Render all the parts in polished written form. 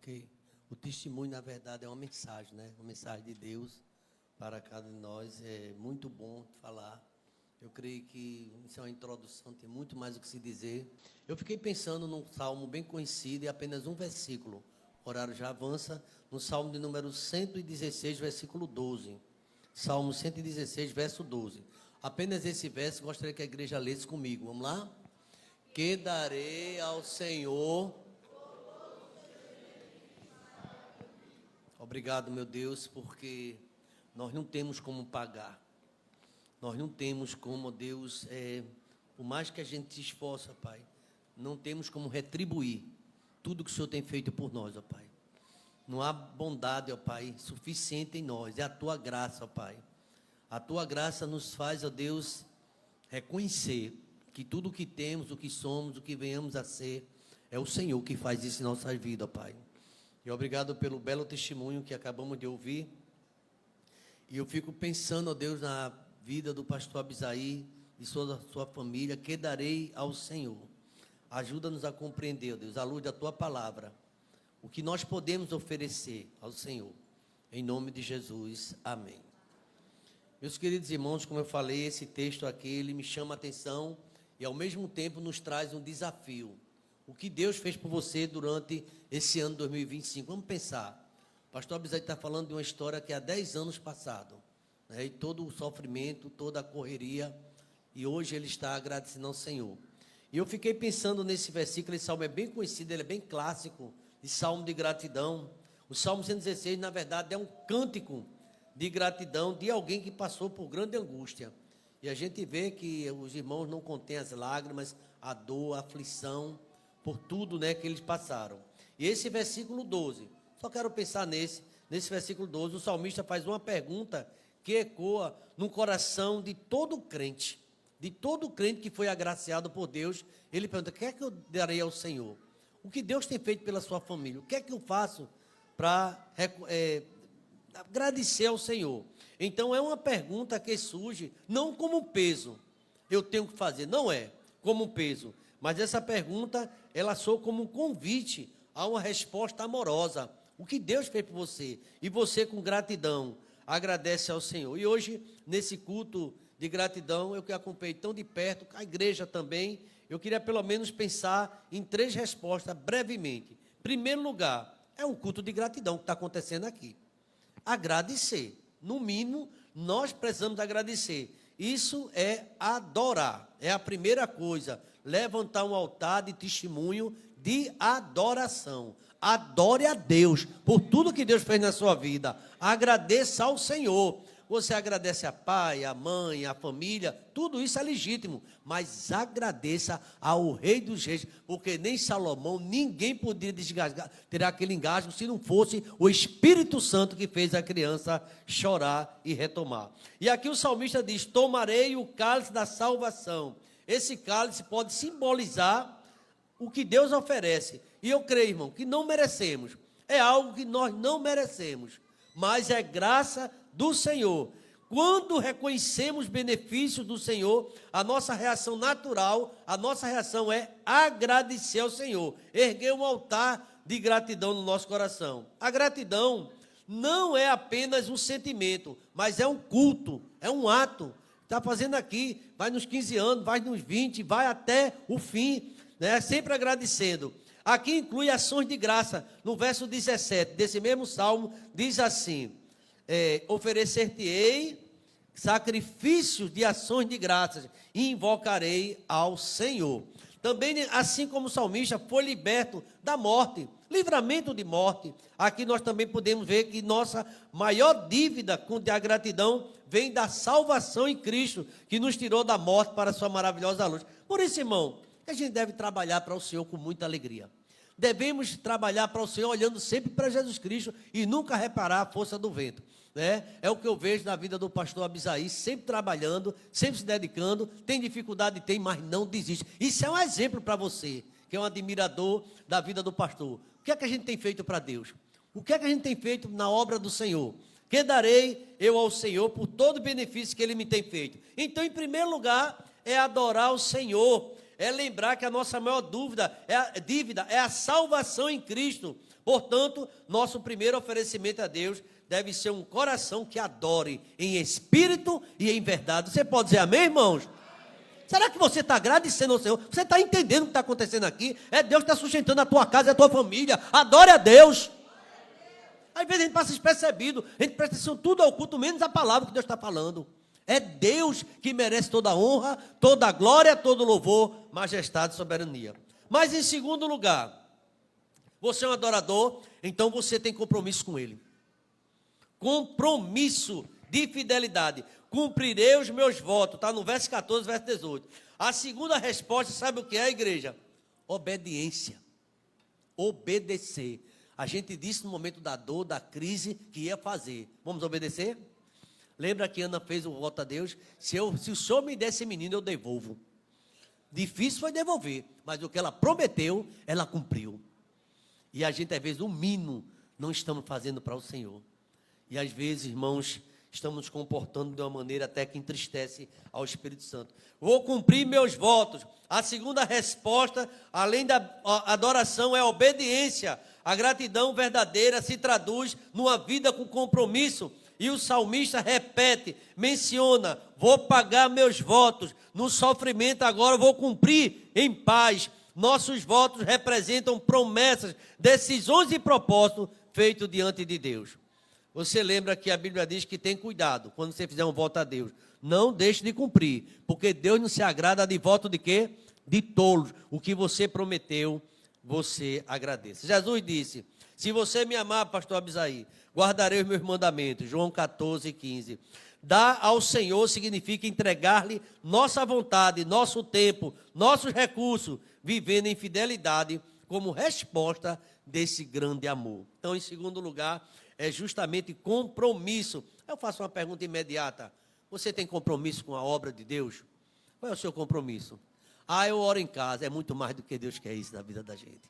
Ok. O testemunho, na verdade, é uma mensagem, né? Uma mensagem de Deus para cada um de nós. É muito bom falar. Eu creio que isso é uma introdução, tem muito mais o que se dizer. Eu fiquei pensando num salmo bem conhecido e apenas um versículo. O horário já avança. No salmo de número 116, versículo 12. Salmo 116, verso 12. Apenas esse verso, gostaria que a igreja lesse comigo. Vamos lá? Que darei ao Senhor. Obrigado, meu Deus, porque nós não temos como pagar. Nós não temos como, Deus, por mais que a gente se esforça, Pai, não temos como retribuir tudo que o Senhor tem feito por nós, ó Pai. Não há bondade, ó Pai, suficiente em nós. É a Tua graça, ó Pai. A Tua graça nos faz, ó Deus, reconhecer que tudo o que temos, o que somos, o que venhamos a ser, é o Senhor que faz isso em nossas vidas, ó Pai. E obrigado pelo belo testemunho que acabamos de ouvir. E eu fico pensando, ó Deus, na vida do pastor Abisaí e sua família, que darei ao Senhor. Ajuda-nos a compreender, ó Deus, à luz da Tua palavra, o que nós podemos oferecer ao Senhor. Em nome de Jesus, amém. Meus queridos irmãos, como eu falei, esse texto aqui, ele me chama a atenção e ao mesmo tempo nos traz um desafio. O que Deus fez por você durante esse ano 2025? Vamos pensar. O pastor Abisaí está falando de uma história que há 10 anos passado, né? E todo o sofrimento, toda a correria, e hoje ele está agradecendo ao Senhor. E eu fiquei pensando nesse versículo. Esse salmo é bem conhecido, ele é bem clássico, de salmo de gratidão. O salmo 116, na verdade, é um cântico de gratidão de alguém que passou por grande angústia. E a gente vê que os irmãos não contêm as lágrimas, a dor, a aflição, por tudo, né, que eles passaram. E esse versículo 12, só quero pensar nesse versículo 12, o salmista faz uma pergunta que ecoa no coração de todo crente que foi agraciado por Deus. Ele pergunta: o que é que eu darei ao Senhor? O que Deus tem feito pela sua família? O que é que eu faço para agradecer ao Senhor? Então é uma pergunta que surge não como um peso, eu tenho que fazer, não é como um peso, mas essa pergunta, ela soa como um convite a uma resposta amorosa. O que Deus fez por você? E você, com gratidão, agradece ao Senhor. E hoje, nesse culto de gratidão, eu que acompanhei tão de perto, a igreja também, eu queria pelo menos pensar em 3 respostas, brevemente. Em primeiro lugar, é um culto de gratidão que está acontecendo aqui. Agradecer. No mínimo, nós precisamos agradecer. Isso é adorar. É a primeira coisa. Levantar um altar de testemunho de adoração. Adore a Deus por tudo que Deus fez na sua vida. Agradeça ao Senhor. Você agradece a pai, a mãe, a família, tudo isso é legítimo, mas agradeça ao Rei dos Reis, porque nem Salomão, ninguém poderia ter aquele engasgo se não fosse o Espírito Santo que fez a criança chorar e retomar. E aqui o salmista diz: tomarei o cálice da salvação. Esse cálice pode simbolizar o que Deus oferece, e eu creio, irmão, que não merecemos, é algo que nós não merecemos, mas é graça do Senhor. Quando reconhecemos benefícios do Senhor, a nossa reação natural, a nossa reação é agradecer ao Senhor, erguer um altar de gratidão no nosso coração. A gratidão não é apenas um sentimento, mas é um culto, é um ato. Está fazendo aqui, vai nos 15 anos, vai nos 20, vai até o fim, né? Sempre agradecendo. Aqui inclui ações de graça. No verso 17 desse mesmo salmo, diz assim: oferecer-te-ei sacrifícios de ações de graças e invocarei ao Senhor. Também, assim como o salmista foi liberto da morte, livramento de morte, aqui nós também podemos ver que nossa maior dívida com a gratidão vem da salvação em Cristo, que nos tirou da morte para a sua maravilhosa luz. Por isso, irmão, a gente deve trabalhar para o Senhor com muita alegria. Devemos trabalhar para o Senhor olhando sempre para Jesus Cristo e nunca reparar a força do vento, né? É o que eu vejo na vida do pastor Abisaí, sempre trabalhando, sempre se dedicando, tem dificuldade, mas não desiste. Isso é um exemplo para você, que é um admirador da vida do pastor. O que é que a gente tem feito para Deus? O que é que a gente tem feito na obra do Senhor? Que darei eu ao Senhor por todo o benefício que Ele me tem feito? Então, em primeiro lugar, é adorar o Senhor. é lembrar que a nossa maior dívida é a salvação em Cristo. Portanto, nosso primeiro oferecimento a Deus deve ser um coração que adore em espírito e em verdade. Você pode dizer amém, irmãos? Será que você está agradecendo ao Senhor? Você está entendendo o que está acontecendo aqui? É Deus que está sustentando a tua casa e a tua família. Adore a Deus. Às vezes a gente passa despercebido, a gente presta atenção tudo ao culto, menos a palavra que Deus está falando. É Deus que merece toda a honra, toda a glória, todo o louvor, majestade e soberania. Mas em segundo lugar, você é um adorador, então você tem compromisso com Ele. Compromisso de fidelidade. Cumprirei os meus votos, está no verso 14, verso 18. A segunda resposta, sabe o que é, igreja? Obediência. Obedecer. A gente disse no momento da dor, da crise, que ia fazer. Vamos obedecer? Lembra que Ana fez o voto a Deus? Se o Senhor me der esse menino, eu devolvo. Difícil foi devolver, mas o que ela prometeu, ela cumpriu. E a gente, às vezes, o mínimo não estamos fazendo para o Senhor. E às vezes, irmãos, estamos nos comportando de uma maneira até que entristece ao Espírito Santo. Vou cumprir meus votos. A segunda resposta, além da adoração, é a obediência. A gratidão verdadeira se traduz numa vida com compromisso. E o salmista repete, menciona, vou pagar meus votos. No sofrimento agora vou cumprir em paz. Nossos votos representam promessas, decisões e propósitos feitos diante de Deus. Você lembra que a Bíblia diz que tem cuidado quando você fizer um voto a Deus. Não deixe de cumprir, porque Deus não se agrada de voto de quê? De tolos. O que você prometeu, você agradeça. Jesus disse, se você me amar, pastor Abisaí, guardarei os meus mandamentos. João 14, 15. Dar ao Senhor significa entregar-lhe nossa vontade, nosso tempo, nossos recursos, vivendo em fidelidade como resposta desse grande amor. Então, em segundo lugar, é justamente compromisso. Eu faço uma pergunta imediata. Você tem compromisso com a obra de Deus? Qual é o seu compromisso? Eu oro em casa. É muito mais do que Deus quer isso na vida da gente.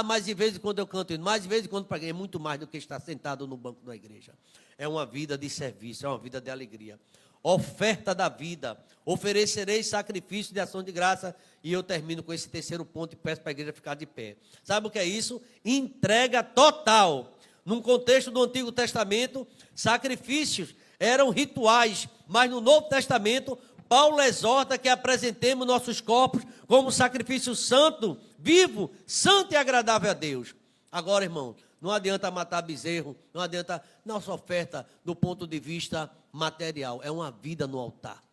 Mas de vez em quando eu canto, mas de vez em quando paguei. É muito mais do que estar sentado no banco da igreja. É uma vida de serviço, é uma vida de alegria. Oferta da vida. Oferecerei sacrifício de ação de graça. E eu termino com esse terceiro ponto e peço para a igreja ficar de pé. Sabe o que é isso? Entrega total. Num contexto do Antigo Testamento, sacrifícios eram rituais, mas no Novo Testamento, Paulo exorta que apresentemos nossos corpos como sacrifício santo, vivo, santo e agradável a Deus. Agora, irmão, não adianta matar bezerro, não adianta nossa oferta do ponto de vista material, é uma vida no altar.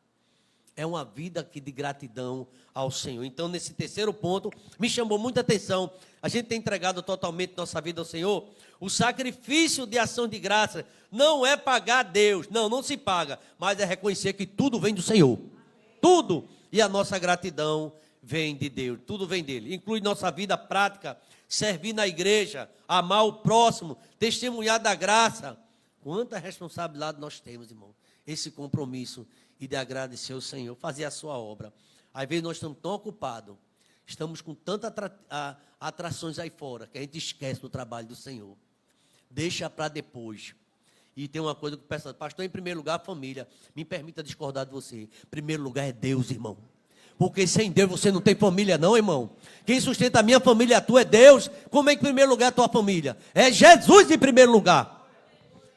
É uma vida de gratidão ao Senhor. Então, nesse terceiro ponto, me chamou muita atenção. A gente tem entregado totalmente nossa vida ao Senhor. O sacrifício de ação de graça não é pagar a Deus. Não se paga. Mas é reconhecer que tudo vem do Senhor. Tudo. E a nossa gratidão vem de Deus. Tudo vem dele. Inclui nossa vida prática. Servir na igreja. Amar o próximo. Testemunhar da graça. Quanta responsabilidade nós temos, irmão. Esse compromisso e de agradecer ao Senhor, fazer a sua obra. Às vezes nós estamos tão ocupados, estamos com tantas atrações aí fora, que a gente esquece do trabalho do Senhor. Deixa para depois. E tem uma coisa que eu peço, pastor, em primeiro lugar, a família. Me permita discordar de você. Em primeiro lugar é Deus, irmão. Porque sem Deus você não tem família não, irmão. Quem sustenta a minha família, a tua, é Deus. Como é que em primeiro lugar é a tua família? É Jesus em primeiro lugar.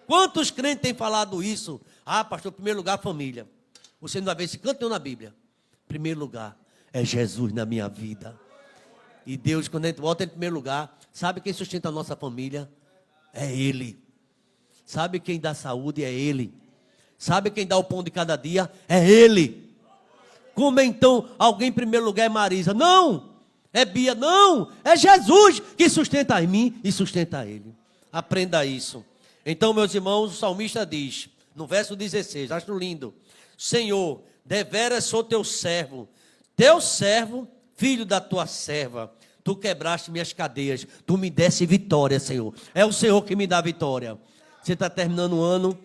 Quantos crentes têm falado isso? Pastor, em primeiro lugar, a família. Você não vai ver esse canto na Bíblia. Em primeiro lugar, é Jesus na minha vida. E Deus, quando a gente volta em primeiro lugar, sabe quem sustenta a nossa família? É Ele. Sabe quem dá saúde? É Ele. Sabe quem dá o pão de cada dia? É Ele. Como então alguém em primeiro lugar é Marisa? Não. É Bia? Não. É Jesus que sustenta a mim e sustenta a Ele. Aprenda isso. Então, meus irmãos, o salmista diz, no verso 16, acho lindo. Senhor, deveras sou teu servo, filho da tua serva. Tu quebraste minhas cadeias, tu me deste vitória, Senhor. É o Senhor que me dá vitória. Você está terminando o ano,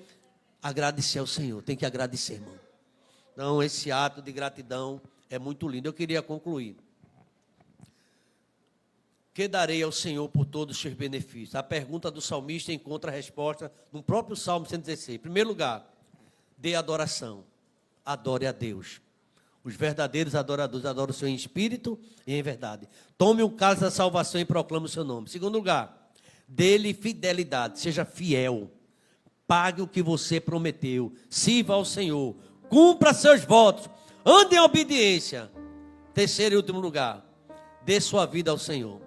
agradecer ao Senhor. Tem que agradecer, irmão. Então, esse ato de gratidão é muito lindo. Eu queria concluir. Que darei ao Senhor por todos os seus benefícios? A pergunta do salmista encontra a resposta no próprio Salmo 116. Em primeiro lugar, dê adoração. Adore a Deus. Os verdadeiros adoradores adoram o Senhor em espírito e em verdade. Tome o cálice da salvação e proclame o seu nome. Segundo lugar, dê-lhe fidelidade, seja fiel. Pague o que você prometeu. Sirva ao Senhor. Cumpra seus votos. Ande em obediência. Terceiro e último lugar, dê sua vida ao Senhor.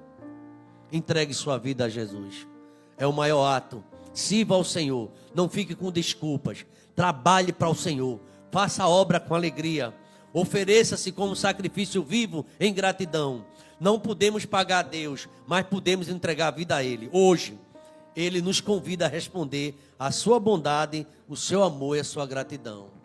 Entregue sua vida a Jesus. É o maior ato. Sirva ao Senhor. Não fique com desculpas. Trabalhe para o Senhor. Faça a obra com alegria. Ofereça-se como sacrifício vivo em gratidão. Não podemos pagar a Deus, mas podemos entregar a vida a Ele. Hoje, Ele nos convida a responder a sua bondade, o seu amor e a sua gratidão.